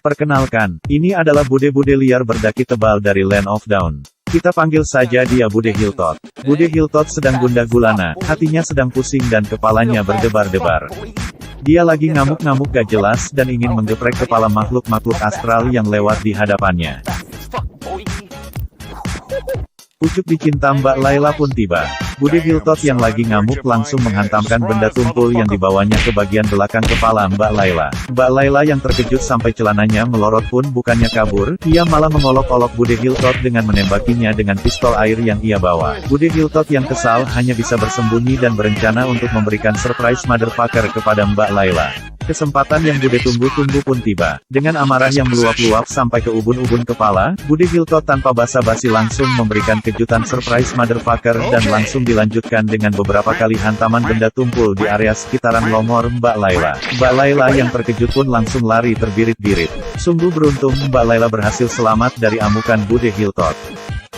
Perkenalkan, ini adalah bude-bude liar berdaki tebal dari Land of Dawn. Kita panggil saja dia Bude Hiltot. Bude Hiltot sedang gundah gulana, hatinya sedang pusing dan kepalanya berdebar-debar. Dia lagi ngamuk-ngamuk gak jelas dan ingin menggeprek kepala makhluk-makhluk astral yang lewat di hadapannya. Pucuk dicinta Mbak Layla pun tiba. Bude Hiltot yang lagi ngamuk langsung menghantamkan benda tumpul yang dibawanya ke bagian belakang kepala Mbak Layla. Mbak Layla yang terkejut sampai celananya melorot pun bukannya kabur, ia malah mengolok-olok Bude Hiltot dengan menembakinya dengan pistol air yang ia bawa. Bude Hiltot yang kesal hanya bisa bersembunyi dan berencana untuk memberikan surprise motherfucker kepada Mbak Layla. Kesempatan yang Bude tunggu-tunggu pun tiba. Dengan amarah yang meluap-luap sampai ke ubun-ubun kepala, Bude Hiltot tanpa basa-basi langsung memberikan kejutan surprise motherfucker dan langsung dilanjutkan dengan beberapa kali hantaman benda tumpul di area sekitaran longor Mbak Layla. Mbak Layla yang terkejut pun langsung lari terbirit-birit. Sungguh beruntung Mbak Layla berhasil selamat dari amukan Bude Hiltot.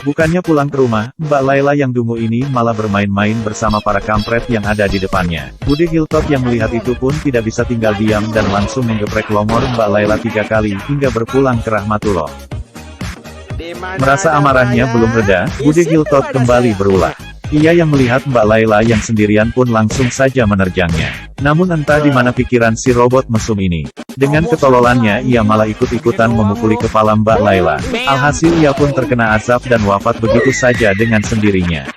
Bukannya pulang ke rumah, Mbak Layla yang dungu ini malah bermain-main bersama para kampret yang ada di depannya. Bude Hiltot yang melihat itu pun tidak bisa tinggal diam dan langsung menggeprek longor Mbak Layla 3 kali, hingga berpulang ke rahmatullah. Merasa amarahnya belum reda, Bude Hiltot kembali berulah. Ia yang melihat Mbak Layla yang sendirian pun langsung saja menerjangnya. Namun entah di mana pikiran si robot mesum ini. Dengan ketololannya ia malah ikut-ikutan memukuli kepala Mbak Layla. Alhasil ia pun terkena azab dan wafat begitu saja dengan sendirinya.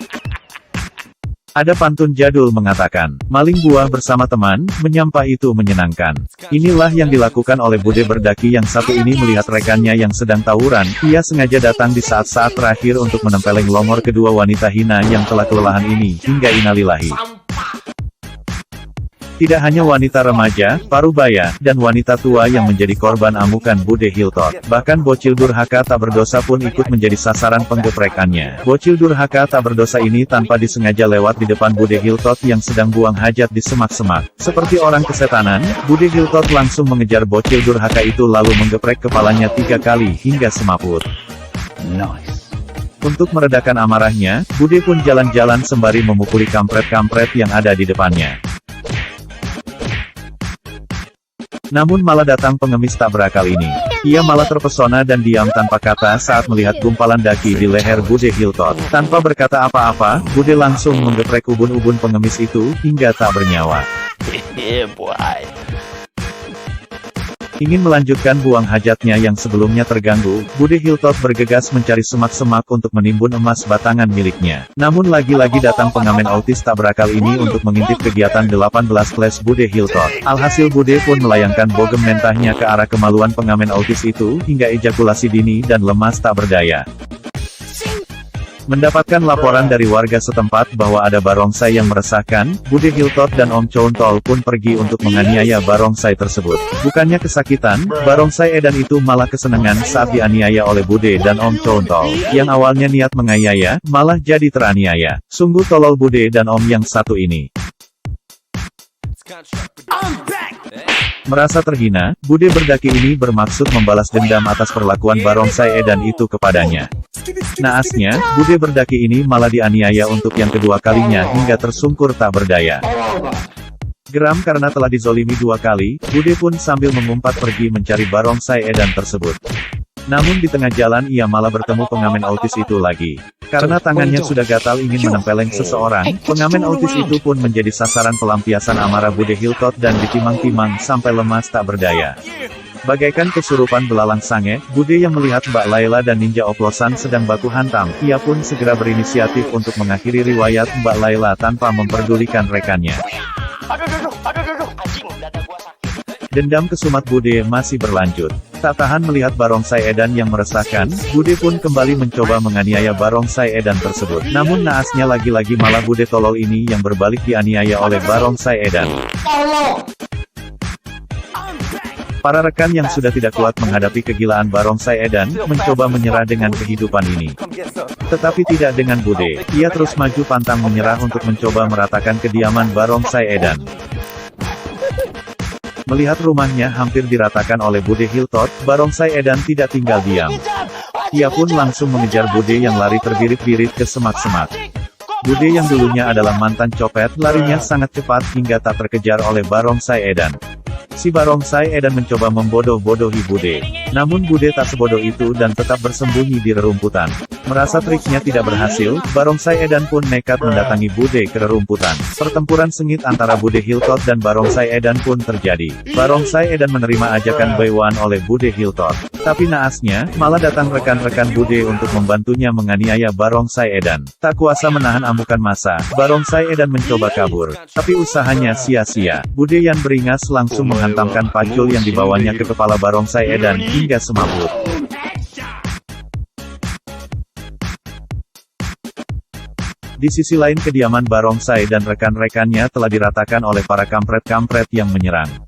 Ada pantun jadul mengatakan, maling buah bersama teman, menyampah itu menyenangkan. Inilah yang dilakukan oleh Bude berdaki yang satu ini melihat rekannya yang sedang tawuran, ia sengaja datang di saat-saat terakhir untuk menempeleng longor kedua wanita hina yang telah kelelahan ini, hingga innalillahi. Tidak hanya wanita remaja, parubaya, dan wanita tua yang menjadi korban amukan Bude Hiltot. Bahkan bocil durhaka tak berdosa pun ikut menjadi sasaran penggeprekannya. Bocil durhaka tak berdosa ini tanpa disengaja lewat di depan Bude Hiltot yang sedang buang hajat di semak-semak. Seperti orang kesetanan, Bude Hiltot langsung mengejar bocil durhaka itu lalu menggeprek kepalanya 3 kali hingga semaput. Untuk meredakan amarahnya, Bude pun jalan-jalan sembari memukuli kampret-kampret yang ada di depannya. Namun malah datang pengemis tak berakal ini. Ia malah terpesona dan diam tanpa kata saat melihat gumpalan daki di leher Bude Hiltot. Tanpa berkata apa-apa, Bude langsung menggeprek ubun-ubun pengemis itu, hingga tak bernyawa. Ingin melanjutkan buang hajatnya yang sebelumnya terganggu, Bude Hiltot bergegas mencari semak-semak untuk menimbun emas batangan miliknya. Namun lagi-lagi datang pengamen autis tak berakal ini untuk mengintip kegiatan 18 kelas Bude Hiltot. Alhasil Bude pun melayangkan bogem mentahnya ke arah kemaluan pengamen autis itu, hingga ejakulasi dini dan lemas tak berdaya. Mendapatkan laporan dari warga setempat bahwa ada barongsai yang meresahkan, Bude Hiltot dan Om Contol pun pergi untuk menganiaya barongsai tersebut. Bukannya kesakitan, barongsai edan itu malah kesenangan saat dianiaya oleh Bude dan Om Contol. Yang awalnya niat menganiaya, malah jadi teraniaya. Sungguh tolol Bude dan Om yang satu ini. Merasa terhina, Bude berdaki ini bermaksud membalas dendam atas perlakuan barongsai edan itu kepadanya. Naasnya, Bude berdaki ini malah dianiaya untuk yang kedua kalinya hingga tersungkur tak berdaya. Geram karena telah dizolimi 2 kali, Bude pun sambil mengumpat pergi mencari barongsai edan tersebut. Namun di tengah jalan ia malah bertemu pengamen autis itu lagi. Karena tangannya sudah gatal ingin menempeleng seseorang, pengamen autis itu pun menjadi sasaran pelampiasan amarah Bude Hiltot dan ditimang-timang sampai lemas tak berdaya. Bagaikan kesurupan belalang sange, Bude yang melihat Mbak Layla dan ninja oplosan sedang baku hantam, ia pun segera berinisiatif untuk mengakhiri riwayat Mbak Layla tanpa memperdulikan rekannya. Dendam kesumat Bude masih berlanjut. Tak tahan melihat barongsai edan yang meresahkan, Bude pun kembali mencoba menganiaya barongsai edan tersebut. Namun naasnya lagi-lagi malah Bude tolol ini yang berbalik dianiaya oleh barongsai edan. Para rekan yang sudah tidak kuat menghadapi kegilaan barongsai edan, mencoba menyerah dengan kehidupan ini. Tetapi tidak dengan Bude, ia terus maju pantang menyerah untuk mencoba meratakan kediaman barongsai edan. Melihat rumahnya hampir diratakan oleh Bude Hiltot, barongsai edan tidak tinggal diam. Ia pun langsung mengejar Bude yang lari terbirit-birit ke semak-semak. Bude yang dulunya adalah mantan copet, larinya sangat cepat hingga tak terkejar oleh barongsai edan. Si Barongsai Edan mencoba membodoh-bodohi Bude. Namun Bude tak sebodoh itu dan tetap bersembunyi di rerumputan. Merasa triknya tidak berhasil, Barongsai Edan pun nekat mendatangi Bude ke rerumputan. Pertempuran sengit antara Bude Hiltot dan Barongsai Edan pun terjadi. Barongsai Edan menerima ajakan Baiwan oleh Bude Hiltot. Tapi naasnya, malah datang rekan-rekan Bude untuk membantunya menganiaya Barongsai Edan. Tak kuasa menahan amukan massa, Barongsai Edan mencoba kabur. Tapi usahanya sia-sia. Bude yang beringas langsung menghantamkan pacul yang dibawanya ke kepala Barongsai Edan hingga semaput. Di sisi lain kediaman Barongsai dan rekan-rekannya telah diratakan oleh para kampret-kampret yang menyerang.